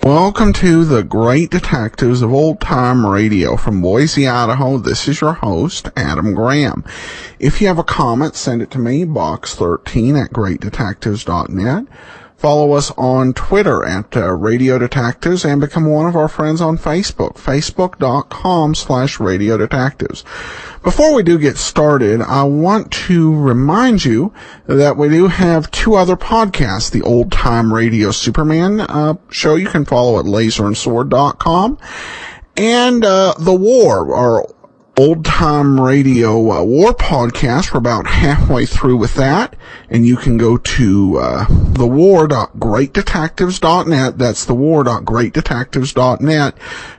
Welcome to the Great Detectives of Old Time Radio from Boise, Idaho. This is your host, Adam Graham. If you have a comment, send it to me, box13@greatdetectives.net. Follow us on Twitter at Radio Detectives and become one of our friends on Facebook, facebook.com/Radio Detectives. Before we do get started, I want to remind you that we do have two other podcasts. The Old Time Radio Superman show you can follow at laserandsword.com, and The War, our Old Time Radio War podcast. We're about halfway through with that, and you can go to thewar.greatdetectives.net. That's thewar.greatdetectives.net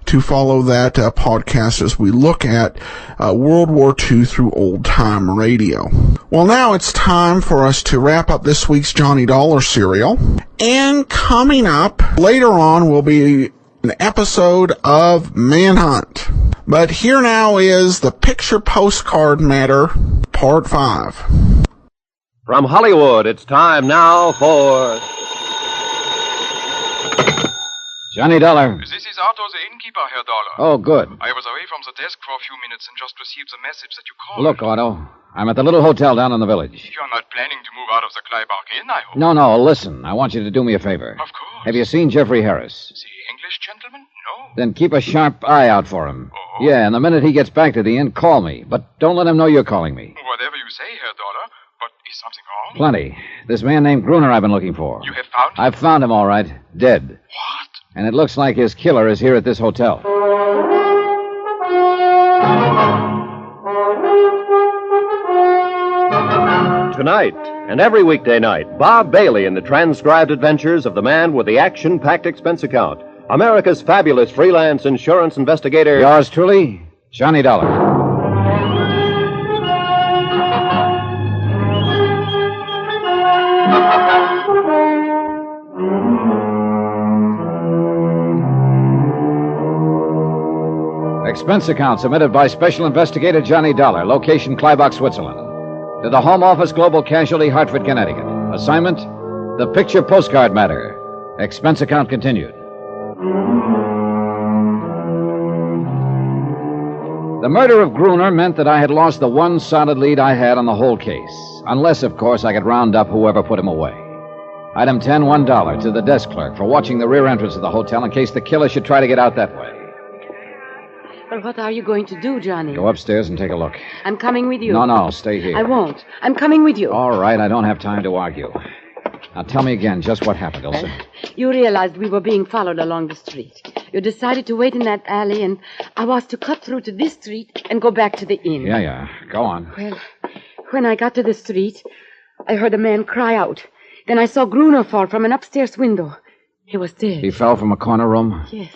to follow that podcast as we look at World War II through Old Time Radio. Well, now it's time for us to wrap up this week's Johnny Dollar serial, and coming up later on will be an episode of Manhunt. But here now is the Picture Postcard Matter, Part 5. From Hollywood, it's time now for... Johnny Dollar. This is Otto, the innkeeper, Herr Dollar. Oh, good. I was away from the desk for a few minutes and just received the message that you called. Look, Otto, I'm at the little hotel down in the village. You're not planning to move out of the Clybark Inn, I hope? No, listen. I want you to do me a favor. Of course. Have you seen Jeffrey Harris? The English gentleman? No. Then keep a sharp eye out for him. Oh? Yeah, and the minute he gets back to the inn, call me. But don't let him know you're calling me. Whatever you say, Herr Dollar. But is something wrong? Plenty. This man named Gruner I've been looking for. You have found him? I've found him, all right. Dead. What? And it looks like his killer is here at this hotel. Tonight, and every weekday night, Bob Bailey in the transcribed adventures of the man with the action-packed expense account. America's fabulous freelance insurance investigator. Yours truly, Johnny Dollar. Expense account submitted by Special Investigator Johnny Dollar, location Kleinbach, Switzerland. To the Home Office, Global Casualty, Hartford, Connecticut. Assignment, the Picture Postcard Matter. Expense account continued. The murder of Gruner meant that I had lost the one solid lead I had on the whole case. Unless, of course, I could round up whoever put him away. Item 10, $1 to the desk clerk for watching the rear entrance of the hotel in case the killer should try to get out that way. Well, what are you going to do, Johnny? Go upstairs and take a look. I'm coming with you. No, stay here. I won't. I'm coming with you. All right, I don't have time to argue. Now tell me again just what happened, Ilse. You realized we were being followed along the street. You decided to wait in that alley, and I was to cut through to this street and go back to the inn. Yeah. Go on. Well, when I got to the street, I heard a man cry out. Then I saw Gruner fall from an upstairs window. He was dead. He fell from a corner room? Yes.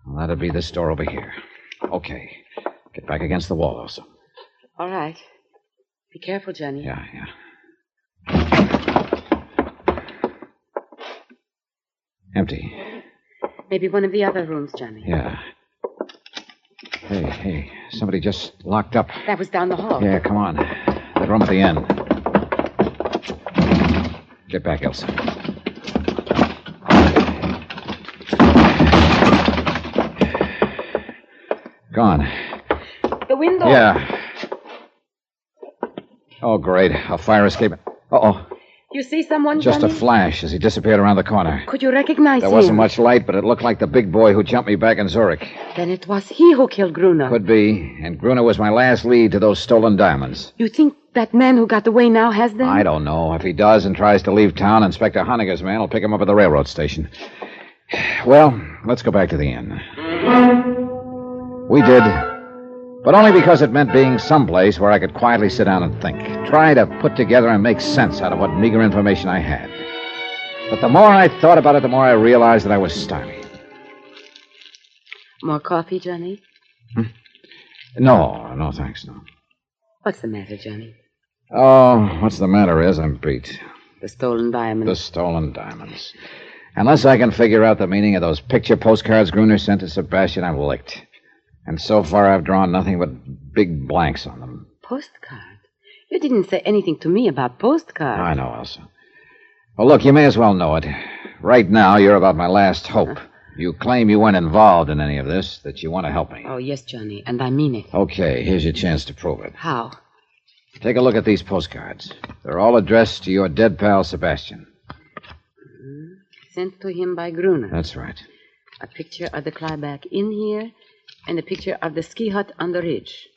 Well, that'd be this door over here. Okay. Get back against the wall, also. All right. Be careful, Johnny. Yeah. Empty. Maybe one of the other rooms, Johnny. Yeah. Hey. Somebody just locked up. That was down the hall. Yeah, come on. That room at the end. Get back, Elsa. Gone. The window. Yeah. Oh, great. A fire escape. Uh-oh. You see someone, Just Johnny? a flash as he disappeared around the corner. Could you recognize him? There wasn't much light, but it looked like the big boy who jumped me back in Zurich. Then it was he who killed Gruner. Could be. And Gruner was my last lead to those stolen diamonds. You think that man who got away now has them? I don't know. If he does and tries to leave town, Inspector Honegger's man will pick him up at the railroad station. Well, let's go back to the inn. We did. But only because it meant being someplace where I could quietly sit down and think. Try to put together and make sense out of what meager information I had. But the more I thought about it, the more I realized that I was stymied. More coffee, Johnny? No, thanks, no. What's the matter, Johnny? Oh, what's the matter is I'm beat. The stolen diamonds. The stolen diamonds. Unless I can figure out the meaning of those picture postcards Gruner sent to Sebastian, I'm licked. And so far I've drawn nothing but big blanks on them. Postcard? You didn't say anything to me about postcards. I know, Elsa. Well, look, you may as well know it. Right now, you're about my last hope. You claim you weren't involved in any of this, that you want to help me. Oh, yes, Johnny, and I mean it. Okay, here's your chance to prove it. How? Take a look at these postcards. They're all addressed to your dead pal, Sebastian. Sent to him by Gruner. That's right. A picture of the Clyback Inn here, and a picture of the ski hut on the ridge.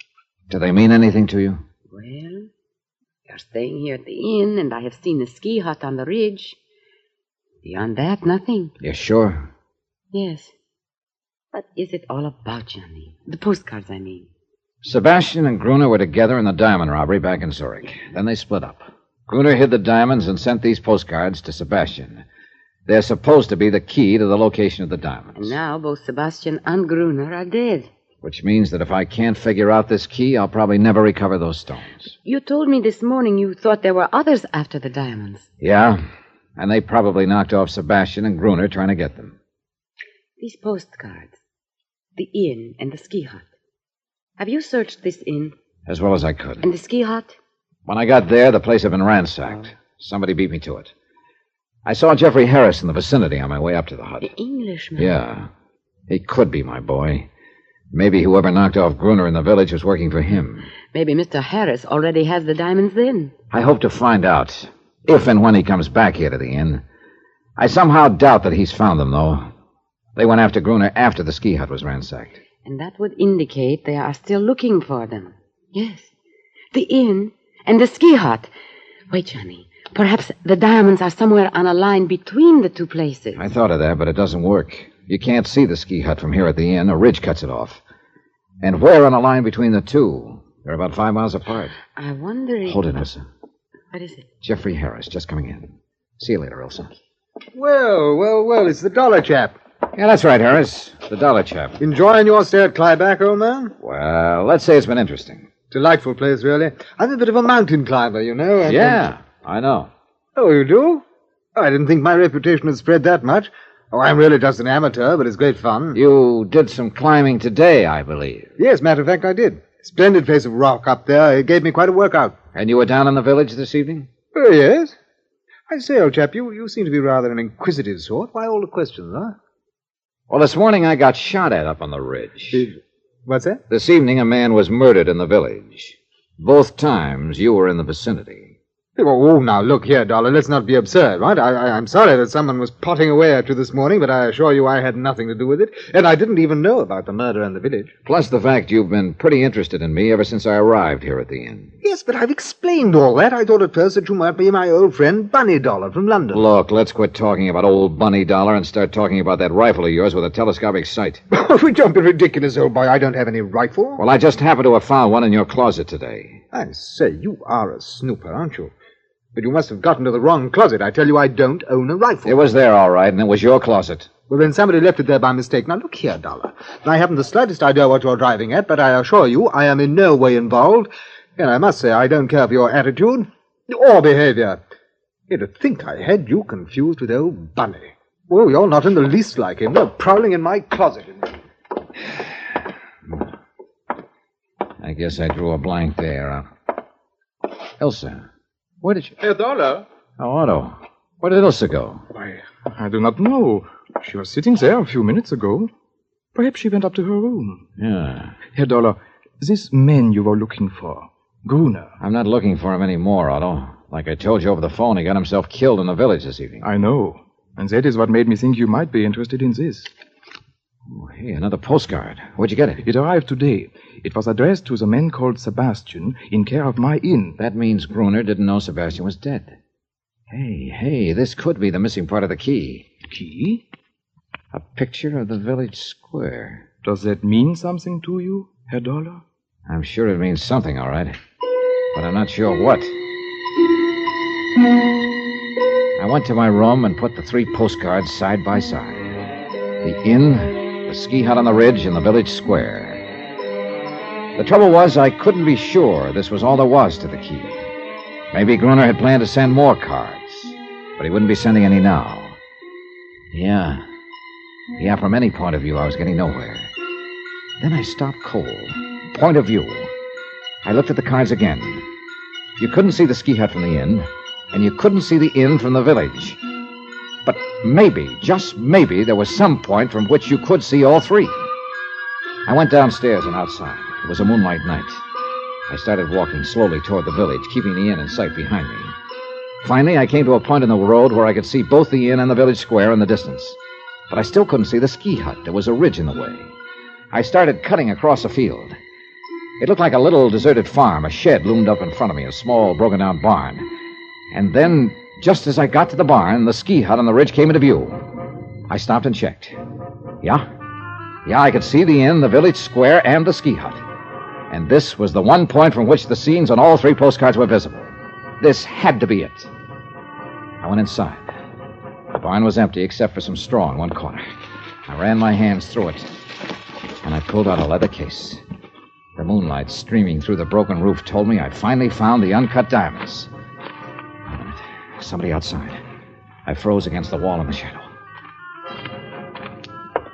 Do they mean anything to you? Well, you're staying here at the inn, and I have seen the ski hut on the ridge. Beyond that, nothing. You're sure? Yes. What is it all about, Johnny? The postcards, I mean. Sebastian and Gruner were together in the diamond robbery back in Zurich. Then they split up. Gruner hid the diamonds and sent these postcards to Sebastian. They're supposed to be the key to the location of the diamonds. And now both Sebastian and Gruner are dead. Which means that if I can't figure out this key, I'll probably never recover those stones. You told me this morning you thought there were others after the diamonds. Yeah, and they probably knocked off Sebastian and Gruner trying to get them. These postcards, the inn and the ski hut. Have you searched this inn? As well as I could. And the ski hut? When I got there, the place had been ransacked. Somebody beat me to it. I saw Jeffrey Harris in the vicinity on my way up to the hut. The Englishman? Yeah. He could be my boy. Maybe whoever knocked off Gruner in the village was working for him. Maybe Mr. Harris already has the diamonds then. I hope to find out, if and when he comes back here to the inn. I somehow doubt that he's found them, though. They went after Gruner after the ski hut was ransacked. And that would indicate they are still looking for them. Yes. The inn and the ski hut. Wait, Johnny. Perhaps the diamonds are somewhere on a line between the two places. I thought of that, but it doesn't work. You can't see the ski hut from here at the inn. A ridge cuts it off. And where on a line between the two? They're about 5 miles apart. I wonder if... Hold it, Elsa. What is it? Jeffrey Harris, just coming in. See you later, Elsa. Well, it's the dollar chap. Yeah, that's right, Harris. The dollar chap. Enjoying your stay at Clyback, old man? Well, let's say it's been interesting. Delightful place, really. I'm a bit of a mountain climber, you know. Yeah, I know. Oh, you do? Oh, I didn't think my reputation had spread that much. Oh, I'm really just an amateur, but it's great fun. You did some climbing today, I believe. Yes, matter of fact, I did. Splendid face of rock up there. It gave me quite a workout. And you were down in the village this evening? Oh, yes. I say, old chap, you seem to be rather an inquisitive sort. Why all the questions, huh? Well, this morning I got shot at up on the ridge. What's that? This evening a man was murdered in the village. Both times you were in the vicinity. Oh, now, look here, Dollar. Let's not be absurd, right? I'm sorry that someone was potting away at you this morning, but I assure you I had nothing to do with it, and I didn't even know about the murder in the village. Plus the fact you've been pretty interested in me ever since I arrived here at the inn. Yes, but I've explained all that. I thought at first that you might be my old friend Bunny Dollar from London. Look, let's quit talking about old Bunny Dollar and start talking about that rifle of yours with a telescopic sight. Don't be ridiculous, old boy. I don't have any rifle. Well, I just happened to have found one in your closet today. I say, you are a snooper, aren't you? But you must have gotten to the wrong closet. I tell you, I don't own a rifle. It was there, all right, and it was your closet. Well, then somebody left it there by mistake. Now, look here, Dollar. I haven't the slightest idea what you're driving at, but I assure you I am in no way involved. And I must say I don't care for your attitude or behavior. Yet to think I had you confused with old Bunny. Well, you're not in the least like him. No, prowling in my closet. I guess I drew a blank there. Elsa, where did you... Herr Dollar? Oh, Otto. Where did Elsa go? Why, I do not know. She was sitting there a few minutes ago. Perhaps she went up to her room. Yeah. Herr Dollar, this man you were looking for, Gruner. I'm not looking for him anymore, Otto. Like I told you over the phone, he got himself killed in the village this evening. I know. And that is what made me think you might be interested in this. Oh, hey, another postcard. Where'd you get it? It arrived today. It was addressed to the man called Sebastian in care of my inn. That means Gruner didn't know Sebastian was dead. Hey, this could be the missing part of the key. Key? A picture of the village square. Does that mean something to you, Herr Dollar? I'm sure it means something, all right. But I'm not sure what. I went to my room and put the 3 postcards side by side. The inn, the the ski hut on the ridge and the village square. The trouble was, I couldn't be sure this was all there was to the key. Maybe Gruner had planned to send more cards, but he wouldn't be sending any now. Yeah, from any point of view, I was getting nowhere. Then I stopped cold. Point of view. I looked at the cards again. You couldn't see the ski hut from the inn, and you couldn't see the inn from the village. But maybe, just maybe, there was some point from which you could see all three. I went downstairs and outside. It was a moonlight night. I started walking slowly toward the village, keeping the inn in sight behind me. Finally, I came to a point in the road where I could see both the inn and the village square in the distance. But I still couldn't see the ski hut. There was a ridge in the way. I started cutting across a field. It looked like a little deserted farm. A shed loomed up in front of me, a small, broken-down barn. And then, just as I got to the barn, the ski hut on the ridge came into view. I stopped and checked. Yeah, I could see the inn, the village square, and the ski hut. And this was the one point from which the scenes on all three postcards were visible. This had to be it. I went inside. The barn was empty except for some straw in one corner. I ran my hands through it, and I pulled out a leather case. The moonlight streaming through the broken roof told me I'd finally found the uncut diamonds. Wait a minute. Somebody outside. I froze against the wall in the shadow.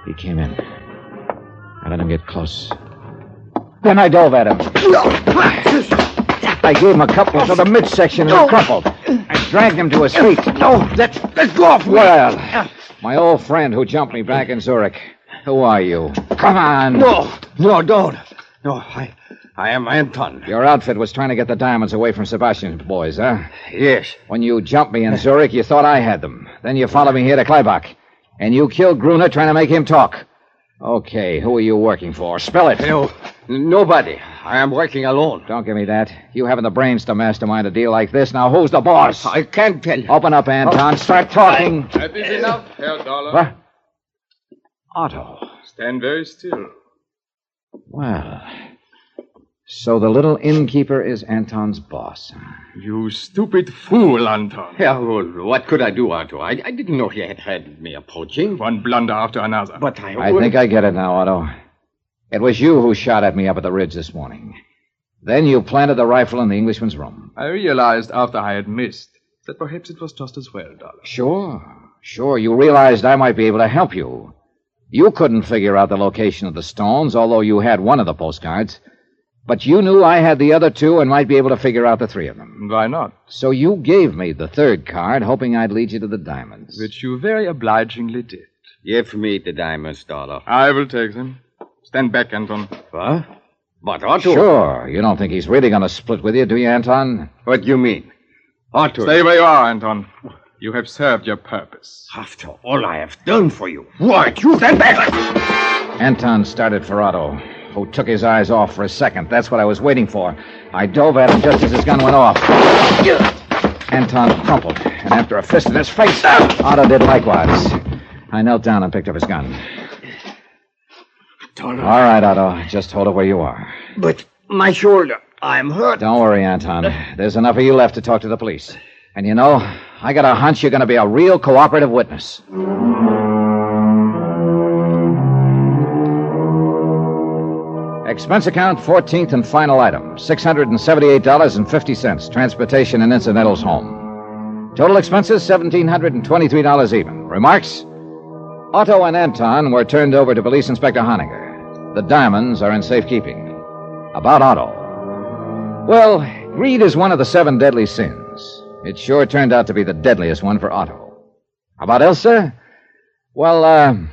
He came in. I let him get close. Then I dove at him. I gave him a couple to the midsection and he crumpled. I dragged him to his feet. No, let's go off. Well, my old friend who jumped me back in Zurich. Who are you? Come on. No, don't. No, I am Anton. Your outfit was trying to get the diamonds away from Sebastian's boys, huh? Yes. When you jumped me in Zurich, you thought I had them. Then you followed me here to Kleibach. And you killed Gruner trying to make him talk. Okay, who are you working for? Spell it. No, nobody. I am working alone. Don't give me that. You haven't the brains to mastermind a deal like this. Now, who's the boss? I can't tell you. Open up, Anton. Start talking. That is enough, Herr Dollar. What? Otto. Stand very still. Well, so the little innkeeper is Anton's boss. You stupid fool, Anton. Yeah, well, what could I do, Otto? I didn't know he had me approaching. One blunder after another. But I think I get it now, Otto. It was you who shot at me up at the ridge this morning. Then you planted the rifle in the Englishman's room. I realized after I had missed that perhaps it was just as well, Dollar. Sure. You realized I might be able to help you. You couldn't figure out the location of the stones, although you had one of the postcards. But you knew I had the other two and might be able to figure out the three of them. Why not? So you gave me the third card, hoping I'd lead you to the diamonds. Which you very obligingly did. Give me the diamonds, Dollar. I will take them. Stand back, Anton. What? But Otto... Sure. You don't think he's really going to split with you, do you, Anton? What do you mean? Otto... Stay where you are, Anton. You have served your purpose. After all I have done for you. What? You stand back! Anton started for Otto, who took his eyes off for a second. That's what I was waiting for. I dove at him just as his gun went off. Anton crumpled, and after a fist in his face, Otto did likewise. I knelt down and picked up his gun. All right, Otto. Just hold it where you are. But my shoulder, I'm hurt. Don't worry, Anton. There's enough of you left to talk to the police. And you know, I got a hunch you're going to be a real cooperative witness. Expense account, 14th and final item, $678.50, transportation and incidentals home. Total expenses, $1,723 even. Remarks? Otto and Anton were turned over to Police Inspector Honegger. The diamonds are in safekeeping. About Otto. Well, greed is one of the 7 deadly sins. It sure turned out to be the deadliest one for Otto. About Elsa? Well,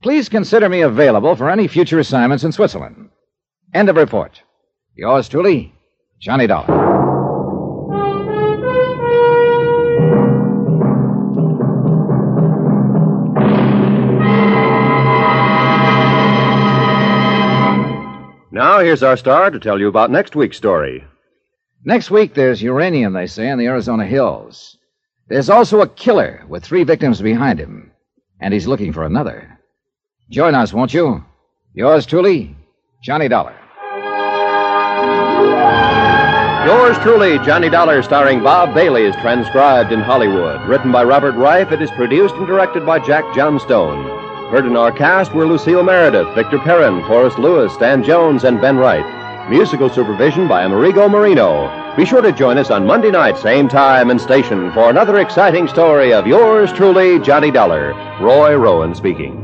please consider me available for any future assignments in Switzerland. End of report. Yours truly, Johnny Dollar. Now, here's our star to tell you about next week's story. Next week, there's uranium, they say, in the Arizona hills. There's also a killer with 3 victims behind him, and he's looking for another. Join us, won't you? Yours truly, Johnny Dollar. Yours truly, Johnny Dollar, starring Bob Bailey, is transcribed in Hollywood. Written by Robert Reif, it is produced and directed by Jack Johnstone. Heard in our cast were Lucille Meredith, Victor Perrin, Forrest Lewis, Stan Jones, and Ben Wright. Musical supervision by Amerigo Marino. Be sure to join us on Monday night, same time and station, for another exciting story of yours truly, Johnny Dollar. Roy Rowan speaking.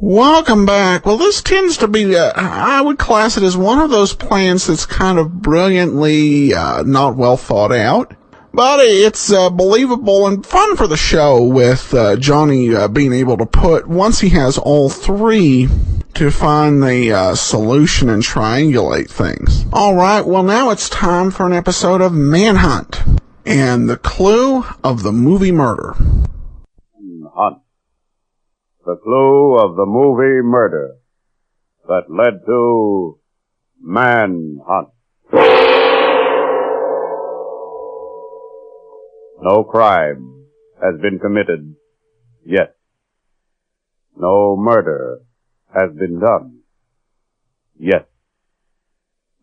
Welcome back. Well, this tends to be, I would class it as one of those plans that's kind of brilliantly not well thought out. But it's believable and fun for the show with Johnny being able to put, once he has all three, to find the solution and triangulate things. All right, well, now it's time for an episode of Manhunt and the clue of the movie murder. Hunt. The clue of the movie murder that led to Manhunt. No crime has been committed yet. No murder has been done yet.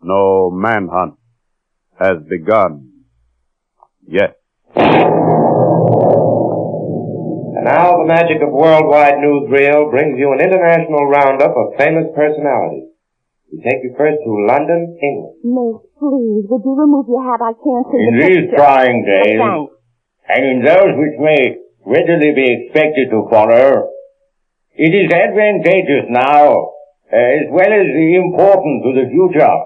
No manhunt has begun yet. And now the magic of worldwide newsreel brings you an international roundup of famous personalities. We take you first to London, England. Miss, please, would you remove your hat? I can't see in the these picture. trying days, Thanks. and in those which may readily be expected to follow, it is advantageous now, as well as important to the future,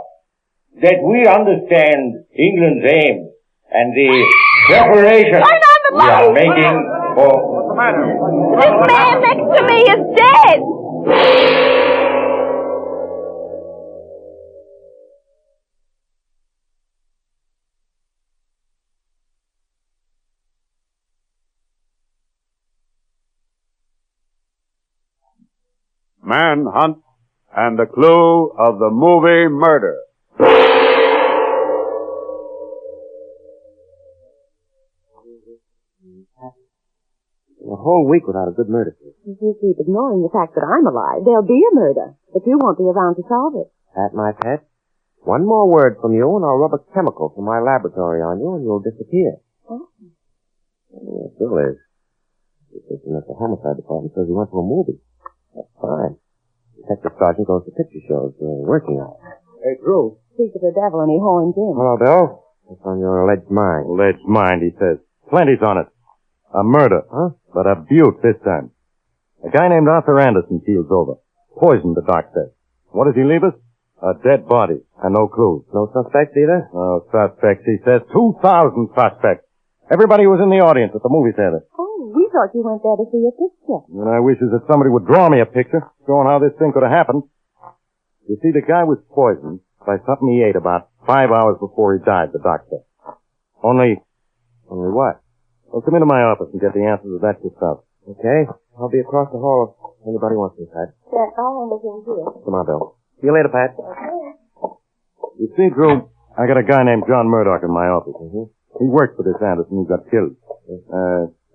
that we understand England's aim and the preparation we are making for... This man next to me is dead! Manhunt and the clue of the movie murder. A whole week without a good murder case. If you keep ignoring the fact that I'm alive, there'll be a murder, but you won't be around to solve it. Pat, my pet, one more word from you and I'll rub a chemical from my laboratory on you and you'll disappear. Oh. Yeah, it still is. The assistant at the homicide department says he went to a movie. That's fine. Detective Sergeant goes to picture shows during working hours. Hey, Drew. Speak of the devil and he horns in. Hello, Bill. What's on your alleged mind? Alleged mind, he says. Plenty's on it. A murder. Huh? But a beaut this time. A guy named Arthur Anderson keels over. Poisoned, the doc says. What does he leave us? A dead body. And no clues. No suspects either? No suspects, he says. 2,000 suspects. Everybody was in the audience at the movie theater. Oh, we thought you went there to see a picture. And I wishes that somebody would draw me a picture showing how this thing could have happened. You see, the guy was poisoned by something he ate about 5 hours before he died, the doc said. Only what? Well, come into my office and get the answers to that yourself. Okay. I'll be across the hall if anybody wants me, Pat. Yeah, I'll hand it in here. Come on, Bill. See you later, Pat. Okay. You see, Drew, I got a guy named John Murdoch in my office. He worked for this Anderson who got killed.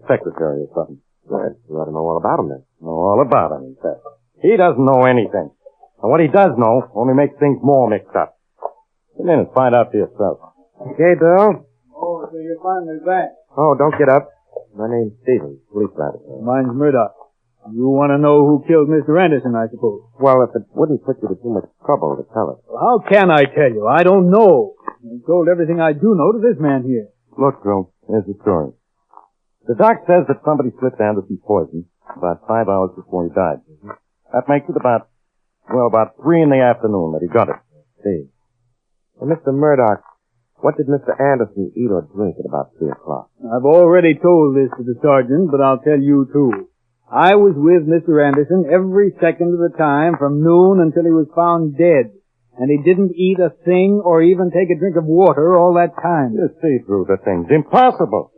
Secretary or something. Good. You ought to know all about him then. Know all about him, in fact. He doesn't know anything. And what he does know only makes things more mixed up. Come in and find out for yourself. Okay, Bill. Oh, so you're finally back. Oh, don't get up. My name's Stevens, police laboratory. Mine's Murdoch. You want to know who killed Mr. Anderson, I suppose. Well, if it wouldn't put you to too much trouble to tell us. Well, how can I tell you? I don't know. I told everything I do know to this man here. Look, Drew, here's the story. The doc says that somebody slipped Anderson poison about 5 hours before he died. That makes it about Well, about 3 in the afternoon that he got it. See. Well, Mr. Murdoch, what did Mr. Anderson eat or drink at about 3 o'clock? I've already told this to the sergeant, but I'll tell you, too. I was with Mr. Anderson every second of the time from noon until he was found dead. And he didn't eat a thing or even take a drink of water all that time. You see through the things. Impossible.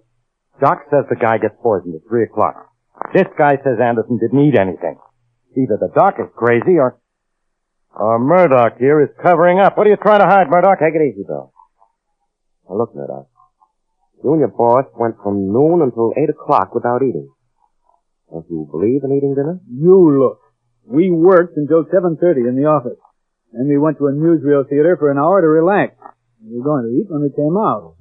Doc says the guy gets poisoned at 3 o'clock. This guy says Anderson didn't eat anything. Either the doc is crazy or Murdoch here is covering up. What are you trying to hide, Murdoch? Take it easy, Bill. Now look, Murdoch. You and your boss went from noon until 8 o'clock without eating. Don't you believe in eating dinner? You look. We worked until 7:30 in the office. Then we went to a newsreel theater for an hour to relax. We were going to eat when we came out.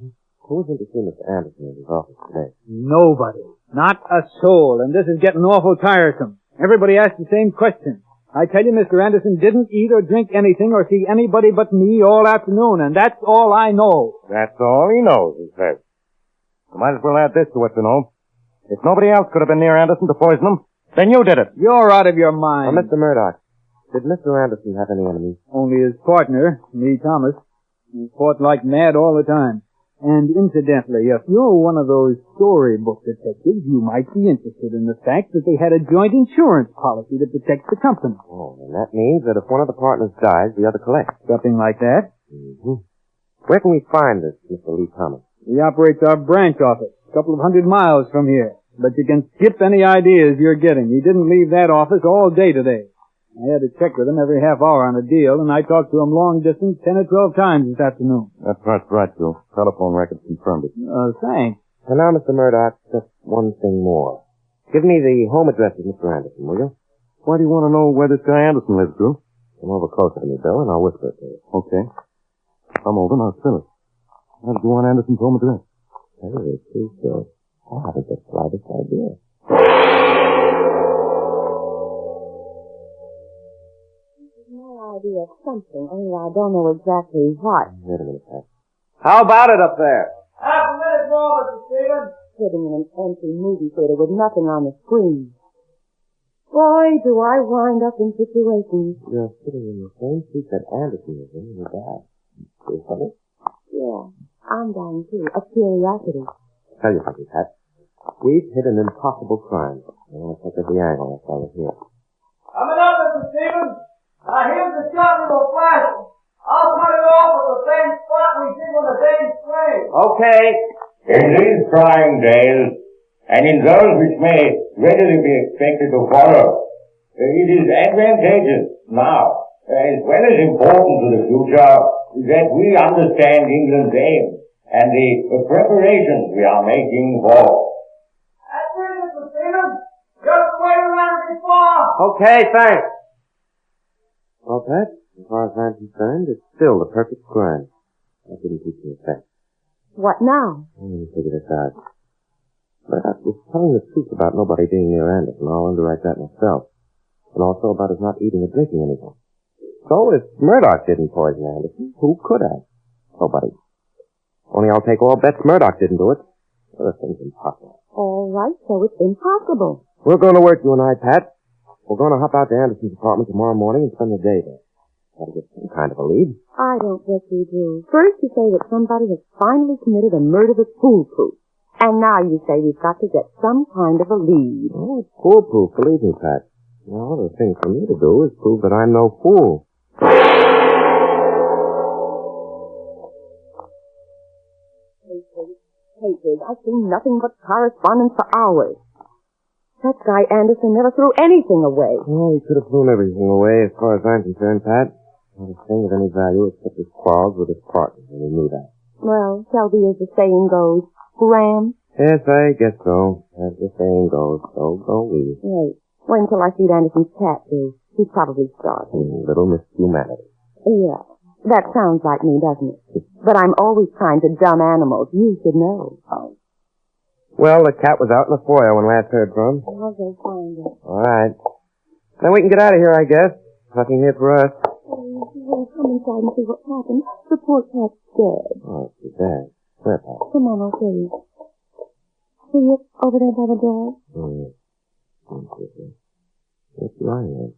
Who was in to see Mr. Anderson in his office today? Nobody. Not a soul. And this is getting awful tiresome. Everybody asks the same question. I tell you, Mr. Anderson didn't eat or drink anything or see anybody but me all afternoon, and that's all I know. That's all he knows, he says. You might as well add this to what you know. If nobody else could have been near Anderson to poison him, then you did it. You're out of your mind. Now, Mr. Murdoch, did Mr. Anderson have any enemies? Only his partner, me, Thomas. He fought like mad all the time. And incidentally, if you're one of those storybook detectives, you might be interested in the fact that they had a joint insurance policy to protect the company. Oh, and that means that if one of the partners dies, the other collects. Something like that. Mm-hmm. Where can we find this, Mr. Lee Thomas? He operates our branch office, a couple of 100 miles from here. But you can skip any ideas you're getting. He didn't leave that office all day today. I had to check with him every half hour on a deal, and I talked to him long distance 10 or 12 times this afternoon. That's right, Bill. Telephone records confirmed it. Thanks. And now, Mr. Murdoch, just one thing more. Give me the home address of Mr. Anderson, will you? Why do you want to know where this guy Anderson lives, Bill? Come over closer to me, Bill, and I'll whisper it to you. Okay. Come over and I'll spell it. How did you want Anderson's home address? Hey, too good. I haven't the slightest idea. Idea of something, only I don't know exactly what. Wait a minute, Pat. How about it up there? Half a minute more, Mr. Stevens. Sitting in an empty movie theater with nothing on the screen. Boy, do I wind up in situations. You're sitting in the same seat that Anderson is in when he died. Is that it? Yeah, I'm dying too, of curiosity. Tell you something, Pat. We've hit an impossible crime. I want to check every angle that's over here. Coming up, Mr. Stevens. Now, here's the shot we will flash. I'll cut it off at the same spot we did with the same spray. Okay. In these trying days, and in those which may readily be expected to follow, it is advantageous now, as well as important to the future, that we understand England's aim and the preparations we are making for. That's it, Mr. Stevens. Just wait around before. Okay, thanks. Well, Pat, as far as I'm concerned, it's still the perfect crime. That didn't teach me a fact. What now? Let me figure this out. Murdoch was telling the truth about nobody being near Anderson. I'll underwrite that myself. And also about his not eating or drinking anything. So if Murdoch didn't poison Anderson, who could have? Nobody. Only I'll take all bets Murdoch didn't do it. The thing's impossible. All right, so it's impossible. We're going to work, you and I, Pat. We're going to hop out to Anderson's apartment tomorrow morning and spend the day there. Gotta get some kind of a lead. I don't guess you do. First you say that somebody has finally committed a murder that's foolproof. And now you say we've got to get some kind of a lead. Oh, it's foolproof, believe me, Pat. Now, the thing for me to do is prove that I'm no fool. Papers. I've seen nothing but correspondence for hours. That guy Anderson never threw anything away. Oh, he could have thrown everything away as far as I'm concerned, Pat. Not a thing of any value except his quarrels with his partner, and he knew that. Well, Shelby, as the saying goes, Graham. Yes, I guess so. As the saying goes, so go we. Wait until I feed Anderson's cat, too. He's probably starving. Little Miss Humanity. Yeah, that sounds like me, doesn't it? But I'm always trying to dumb animals. You should know. Oh. Well, the cat was out in the foyer when last heard from. I'll go find it. All right. Then we can get out of here, I guess. Nothing here for us. Well, come inside and see what's happened. The poor cat's dead. Oh, she's dead. Where, Pat? Come on, I'll show you. See it over there by the door? Oh, yes. What's lying there?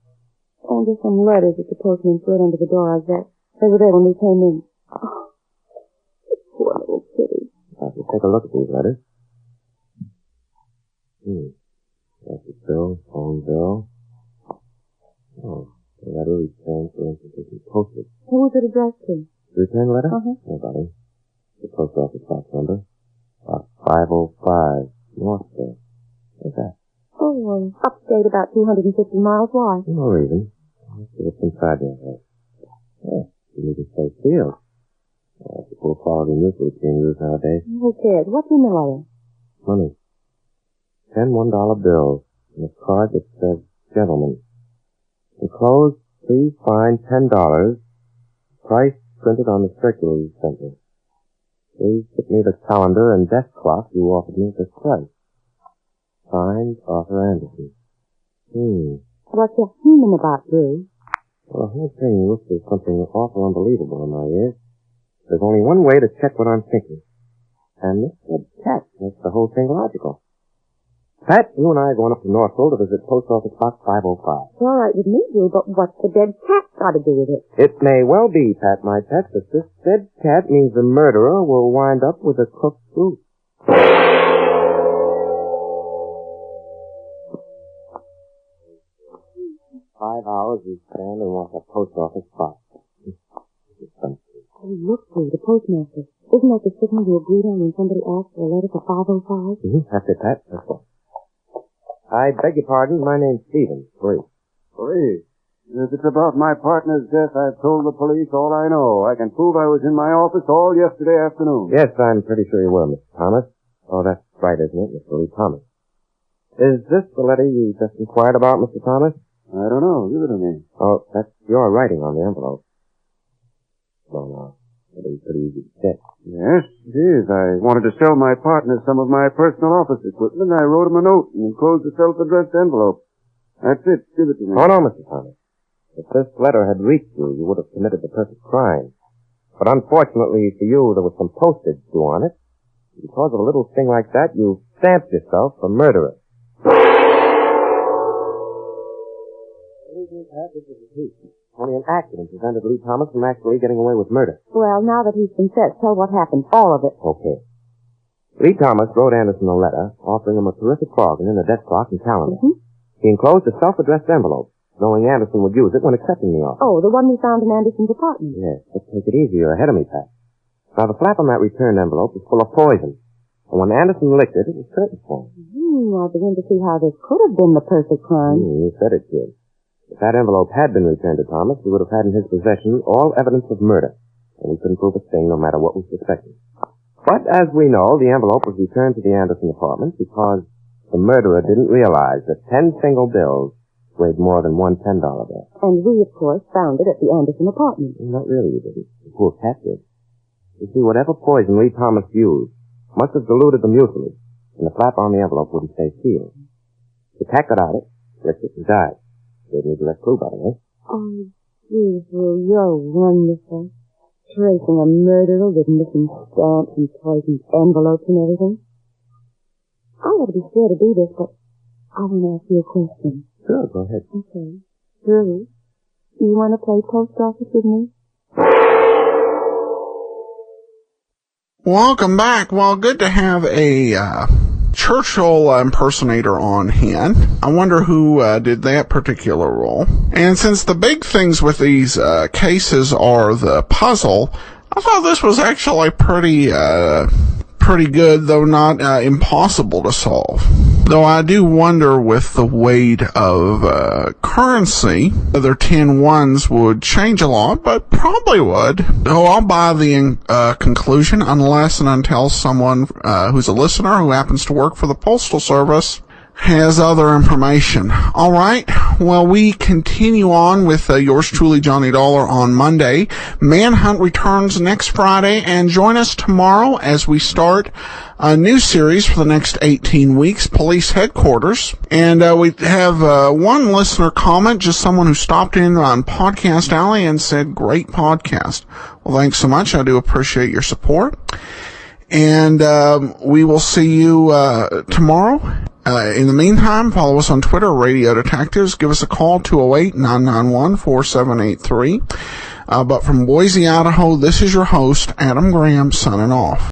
Oh, there's some letters that the postman threw under the door. They were there when we came in. Oh, poor little kitty. Let's take a look at these letters. That's the bill, phone bill. Oh, the letter is transferred into postage. Who was it addressed to? Return letter? Uh-huh. Nobody. The post office box number. 505 Northville. What's that? Oh, upstate about 250 miles. Why? No reason. Let's see what's inside there. Yeah, you need to stay sealed. That's a poor quality newsreel being used nowadays. Who cares? What's in the letter? Money. 10 $1 bills and a card that says, "Gentlemen, enclosed, please find $10. Price printed on the circular you sent me. Please get me the calendar and desk clock you offered me at this price. Signed, Arthur Anderson." What's your human about, Drew? Well, here's saying you there's something awful unbelievable in my ears. There's only one way to check what I'm thinking. And this dead cat makes the whole thing logical. Pat, you and I are going up to Northville to visit Post Office Box 505. It's all right with me, Drew, but what's the dead cat got to do with it? It may well be, Pat, my pet, that this dead cat means the murderer will wind up with a cooked goose. 5 hours we stand and watch a post office box. Oh, look, Drew, the postmaster. Isn't that the signal we agreed on when somebody asked for a letter for 505? That's it, Pat. That's all. I beg your pardon. My name's Stephen. Police. Police? If it's about my partner's death, I've told the police all I know. I can prove I was in my office all yesterday afternoon. Yes, I'm pretty sure you were, Mr. Thomas. Oh, that's right, isn't it, Mr. Lee Thomas? Is this the letter you just inquired about, Mr. Thomas? I don't know. Give it to me. Oh, that's your writing on the envelope. Well, now, pretty easy to check. Yes, it is. I wanted to sell my partner some of my personal office equipment, and I wrote him a note and enclosed a self-addressed envelope. That's it. Give it to me. Oh, no, Mr. Thomas. If this letter had reached you, you would have committed the perfect crime. But unfortunately for you, there was some postage due on it. Because of a little thing like that, you stamped yourself a murderer. Only an accident prevented Lee Thomas from actually getting away with murder. Well, now that he's confessed, tell what happened. All of it. Okay. Lee Thomas wrote Anderson a letter offering him a terrific bargain in a desk clock and calendar. He enclosed a self-addressed envelope, knowing Anderson would use it when accepting the offer. Oh, the one we found in Anderson's apartment. Yes, but take it easy. You're ahead of me, Pat. Now, the flap on that returned envelope was full of poison. And when Anderson licked it, it was curtain form. I begin to see how this could have been the perfect crime. You said it did. If that envelope had been returned to Thomas, he would have had in his possession all evidence of murder, and he couldn't prove a thing no matter what was suspected. But as we know, the envelope was returned to the Anderson apartment because the murderer didn't realize that 10 single bills weighed more than one $10 bill. And we, of course, found it at the Anderson apartment. Not really, you didn't. The poor cat did. You see, whatever poison Lee Thomas used must have diluted the mucilage, and the flap on the envelope wouldn't stay sealed. The cat got at it, licked it, and died. Gave me a direct clue, by the way. Oh, Drew, you're wonderful. Tracing a murderer with missing stamps and poisoned envelopes and everything. I ought to be scared to do this, but I want to ask you a question. Sure, go ahead. Okay. Drew, you want to play post office with me? Welcome back. Well, good to have a Churchill impersonator on hand. I wonder who did that particular role. And since the big things with these cases are the puzzle, I thought this was actually pretty good, though not impossible to solve. Though I do wonder with the weight of currency, whether 10 ones would change a lot, but probably would. So I'll buy the conclusion unless and until someone who's a listener who happens to work for the Postal Service has other information. All right. Well, we continue on with yours truly, Johnny Dollar, on Monday. Manhunt returns next Friday, and join us tomorrow as we start a new series for the next 18 weeks, Police Headquarters. And we have one listener comment, just someone who stopped in on Podcast Alley and said, great podcast. Well, thanks so much. I do appreciate your support. And we will see you tomorrow. In the meantime, follow us on Twitter, Radio Detectives. Give us a call, 208-991-4783. But from Boise, Idaho, this is your host, Adam Graham, signing off.